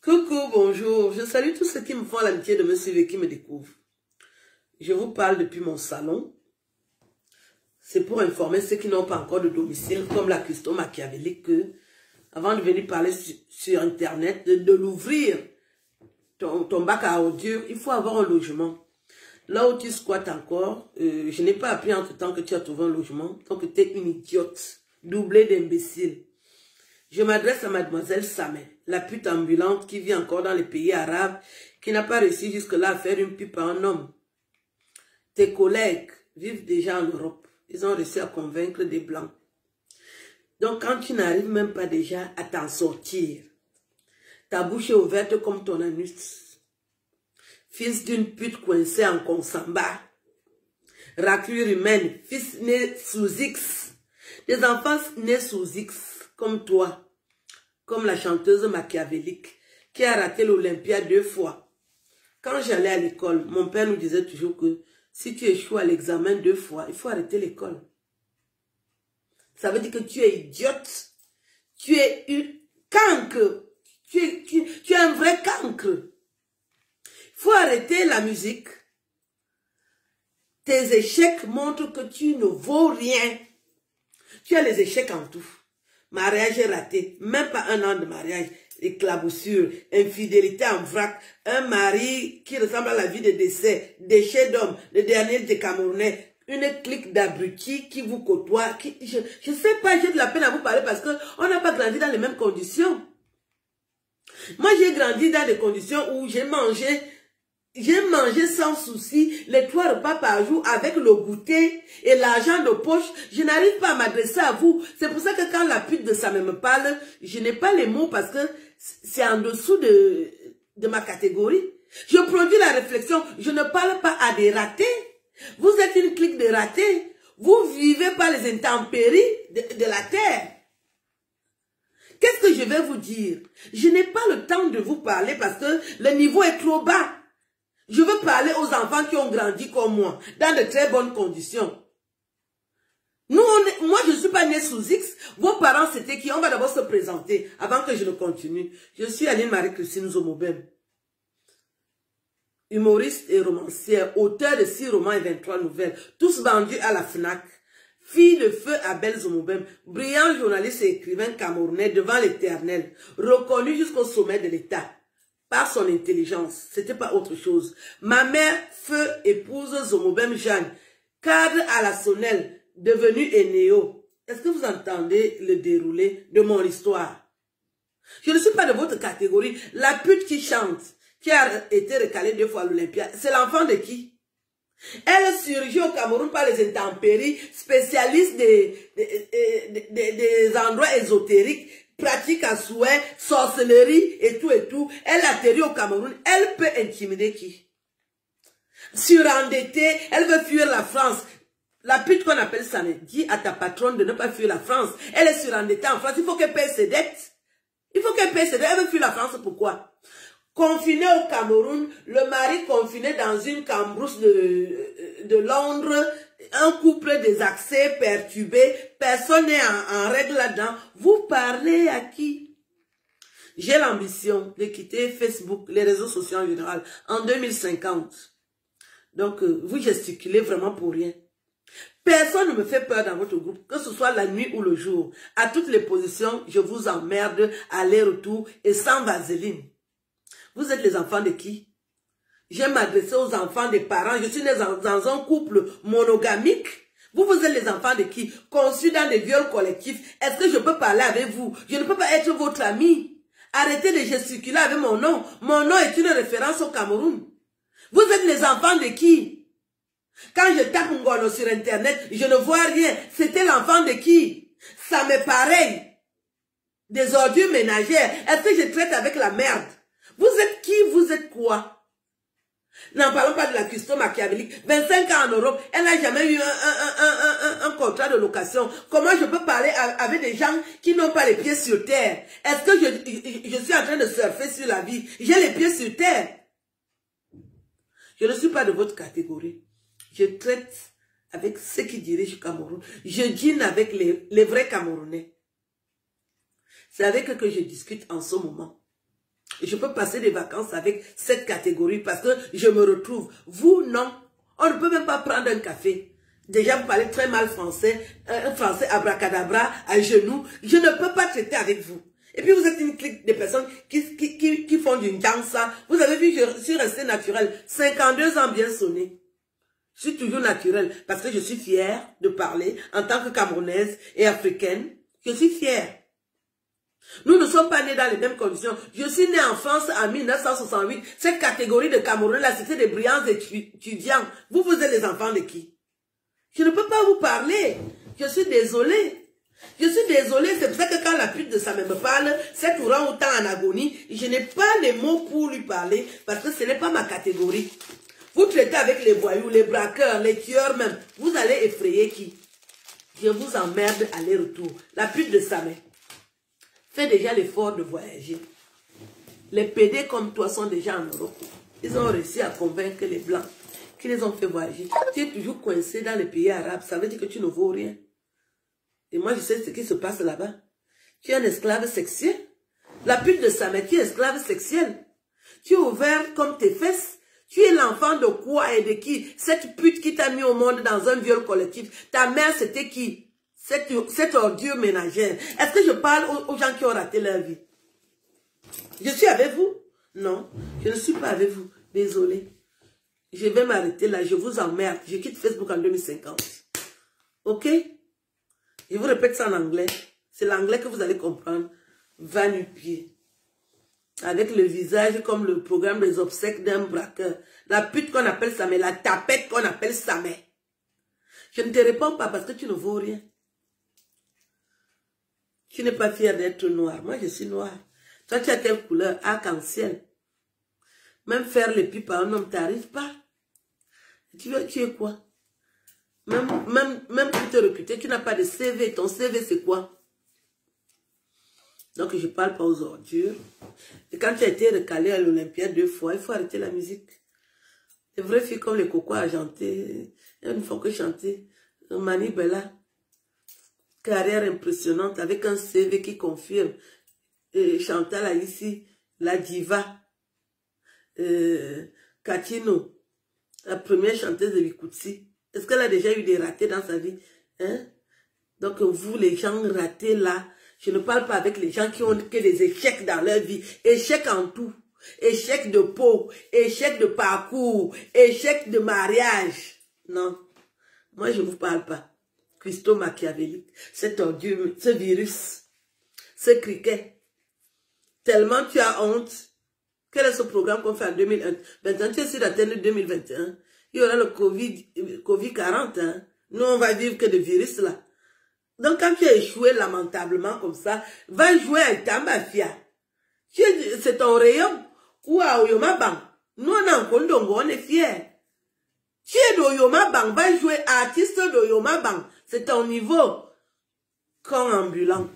Coucou, bonjour. Je salue tous ceux qui me font l'amitié de me suivre et qui me découvrent. Je vous parle depuis mon salon. C'est pour informer ceux qui n'ont pas encore de domicile, comme la cuistot machiavélique, que avant de venir parler sur Internet, de l'ouvrir, ton bac à ordures, il faut avoir un logement. Là où tu squattes encore, je n'ai pas appris entre-temps que tu as trouvé un logement, donc tu es une idiote, doublée d'imbécile. Je m'adresse à mademoiselle Samé, la pute ambulante qui vit encore dans les pays arabes, qui n'a pas réussi jusque-là à faire une pipe à un homme. Tes collègues vivent déjà en Europe. Ils ont réussi à convaincre des Blancs. Donc quand tu n'arrives même pas déjà à t'en sortir, ta bouche est ouverte comme ton anus. Fils d'une pute coincée en consamba. Raclure humaine, fils né sous X. Des enfants nés sous X. Comme toi, comme la chanteuse machiavélique qui a raté l'Olympia 2 fois. Quand j'allais à l'école, mon père nous disait toujours que si tu échoues à l'examen 2 fois, il faut arrêter l'école. Ça veut dire que tu es idiote, tu es une cancre, tu es un vrai cancre. Il faut arrêter la musique. Tes échecs montrent que tu ne vaux rien. Tu as les échecs en tout. Mariage raté, même pas 1 an de mariage, éclaboussure, infidélité en vrac, un mari qui ressemble à la vie de décès, déchets d'hommes, le dernier des Camerounais, une clique d'abrutis qui vous côtoie, je sais pas, j'ai de la peine à vous parler parce que on n'a pas grandi dans les mêmes conditions. Moi, j'ai grandi dans des conditions où j'ai mangé sans souci les 3 repas par jour avec le goûter et l'argent de poche. Je n'arrive pas à m'adresser à vous. C'est pour ça que quand la pute de Samé me parle, je n'ai pas les mots parce que c'est en dessous de ma catégorie. Je produis la réflexion. Je ne parle pas à des ratés. Vous êtes une clique de ratés. Vous vivez par les intempéries de la terre. Qu'est-ce que je vais vous dire? Je n'ai pas le temps de vous parler parce que le niveau est trop bas. Je veux parler aux enfants qui ont grandi comme moi, dans de très bonnes conditions. Moi, je ne suis pas née sous X. Vos parents, c'était qui? On va d'abord se présenter avant que je ne continue. Je suis Aline Marie-Christine Zomobem. Humoriste et romancière, auteur de 6 romans et 23 nouvelles, tous vendus à la FNAC. Fille de feu Abel Zomobem, brillant journaliste et écrivain camerounais devant l'éternel, reconnu jusqu'au sommet de l'État. Par son intelligence, c'était pas autre chose. Ma mère, feu épouse Zomobem Jeanne, cadre à la Sonnelle, devenue Enéo. Est-ce que vous entendez le déroulé de mon histoire? Je ne suis pas de votre catégorie. La pute qui chante, qui a été recalée 2 fois à l'Olympia, c'est l'enfant de qui? Elle surgit au Cameroun par les intempéries, spécialiste des endroits ésotériques, pratique à souhait, sorcellerie et tout. Elle atterrit au Cameroun. Elle peut intimider qui? Surendettée, elle veut fuir la France. La pute qu'on appelle ça, dit à ta patronne de ne pas fuir la France. Elle est surendettée en France. Il faut qu'elle paye ses dettes. Il faut qu'elle paye ses dettes. Elle veut fuir la France. Pourquoi? Confinée au Cameroun, le mari confiné dans une cambrousse de Londres, un couple désaxé, perturbé, personne n'est en règle là-dedans. Vous parlez à qui? J'ai l'ambition de quitter Facebook, les réseaux sociaux en général, en 2050. Donc, vous gesticulez vraiment pour rien. Personne ne me fait peur dans votre groupe, que ce soit la nuit ou le jour. À toutes les positions, je vous emmerde, aller-retour et sans vaseline. Vous êtes les enfants de qui? J'aime m'adresser aux enfants des parents. Je suis né dans un couple monogamique. Vous êtes les enfants de qui? Conçus dans des viols collectifs. Est-ce que je peux parler avec vous? Je ne peux pas être votre ami. Arrêtez de gesticuler avec mon nom. Mon nom est une référence au Cameroun. Vous êtes les enfants de qui? Quand je tape Ngono sur Internet, je ne vois rien. C'était l'enfant de qui? Ça m'est pareil. Des ordures ménagères. Est-ce que je traite avec la merde? Vous êtes qui? Vous êtes quoi? N'en parlons pas de la cuistot machiavélique. 25 ans en Europe, elle n'a jamais eu un contrat de location. Comment je peux parler avec des gens qui n'ont pas les pieds sur terre? Est-ce que je suis en train de surfer sur la vie? J'ai les pieds sur terre. Je ne suis pas de votre catégorie. Je traite avec ceux qui dirigent le Cameroun. Je dîne avec les vrais Camerounais. C'est avec eux que je discute en ce moment. Je peux passer des vacances avec cette catégorie parce que je me retrouve. Vous, non. On ne peut même pas prendre un café. Déjà, vous parlez très mal français, un français abracadabra, à genoux. Je ne peux pas traiter avec vous. Et puis, vous êtes une clique de personnes qui font du dansa. Vous avez vu, je suis restée naturelle. 52 ans bien sonné. Je suis toujours naturelle parce que je suis fière de parler en tant que Camerounaise et africaine. Je suis fière. Nous ne sommes pas nés dans les mêmes conditions. Je suis née en France en 1968. Cette catégorie de Camerounais, là, c'était des brillants étudiants. Vous êtes les enfants de qui? Je ne peux pas vous parler. Je suis désolée. Je suis désolée. C'est pour ça que quand la pute de Samé me parle, cet orang-outan en agonie, je n'ai pas les mots pour lui parler parce que ce n'est pas ma catégorie. Vous traitez avec les voyous, les braqueurs, les tueurs même. Vous allez effrayer qui? Je vous emmerde aller-retour. La pute de Samé. Fais déjà l'effort de voyager. Les PD comme toi sont déjà en Europe. Ils ont réussi à convaincre les Blancs qui les ont fait voyager. Tu es toujours coincé dans les pays arabes. Ça veut dire que tu ne vaux rien. Et moi, je sais ce qui se passe là-bas. Tu es un esclave sexuel. La pute de Samé, tu es esclave sexuel. Tu es ouvert comme tes fesses. Tu es l'enfant de quoi et de qui? Cette pute qui t'a mis au monde dans un viol collectif. Ta mère, c'était qui? Cette ordure ménagère. Est-ce que je parle aux gens qui ont raté leur vie? Je suis avec vous? Non, je ne suis pas avec vous. Désolée. Je vais m'arrêter là. Je vous emmerde. Je quitte Facebook en 2050. Ok? Je vous répète ça en anglais. C'est l'anglais que vous allez comprendre. Va nu-pied. Avec le visage comme le programme des obsèques d'un braqueur. La pute qu'on appelle Samé. La tapette qu'on appelle Samé. Je ne te réponds pas parce que tu ne vaux rien. Tu n'es pas fier d'être noir. Moi, je suis noir. Toi, tu as quelle couleur? Arc-en-ciel. Même faire les pipes à un homme, tu n'arrives pas. Tu es quoi? Même pour te recruter, tu n'as pas de CV. Ton CV, c'est quoi? Donc, je ne parle pas aux ordures. Et quand tu as été recalé à l'Olympiade 2 fois, il faut arrêter la musique. Les vraies filles comme les cocos argentés, elles ne font que chanter. Mani Bella. Carrière impressionnante avec un CV qui confirme. Chantal ici, la diva. Katino, la première chanteuse de Bikutsi. Est-ce qu'elle a déjà eu des ratés dans sa vie? Hein? Donc vous, les gens ratés là, je ne parle pas avec les gens qui ont que des échecs dans leur vie. Échecs en tout. Échecs de peau, échecs de parcours, échecs de mariage. Non, moi je ne vous parle pas. Christo machiavélique, cet ordure, ce virus, ce criquet. Tellement tu as honte. Quel est ce programme qu'on fait en 2001? Maintenant, tu essaies d'atteindre 2021. Il y aura le Covid 40. Hein? Nous, on va vivre que de virus là. Donc, quand tu as échoué lamentablement comme ça, va jouer à Tambafia. C'est ton rayon. Ou à Oyoma Bang. Nous, on est en Kondongo, on est fiers. Tu es d'Oyoma Bang, va jouer artiste d'Oyoma Bang. C'est ton niveau. Quand ambulant.